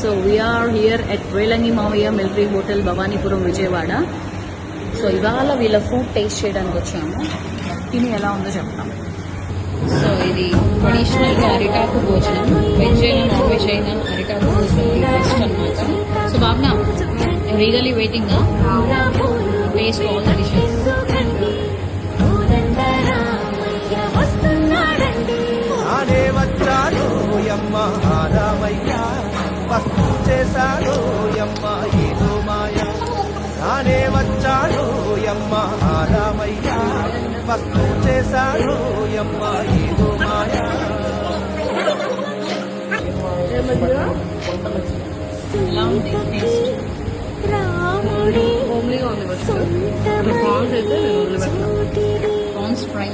So we are here at Relangi Mavayya military hotel Bhavanipuram Vijayawada. So ఇవాళ వీళ్ళ food taste చేయడానికి వచ్చాము. తిని ఎలా ఉందో చెప్తాం. సో ఇది ట్రెడిషనల్గా అరిటాకు భోజనం, వెజ్ అయినా నాన్ వెజ్ అయినా అరిటాకు భోజనం బెస్ట్ అనమాట. సో బాగా legally waiting taste all the dishes. వచ్చాడు యమ్మ రామయ్య, వస్తు చేశాడు యమ్మ ఏదో మాయ. నానే వచ్చాడు యమ్మ రామయ్య, వస్తు చేశాడు యమ్మ ఏదో మాయ. హోమ్లీగా ఉంది. ప్రాన్స్ అయితే ప్రాన్స్ ఫ్రై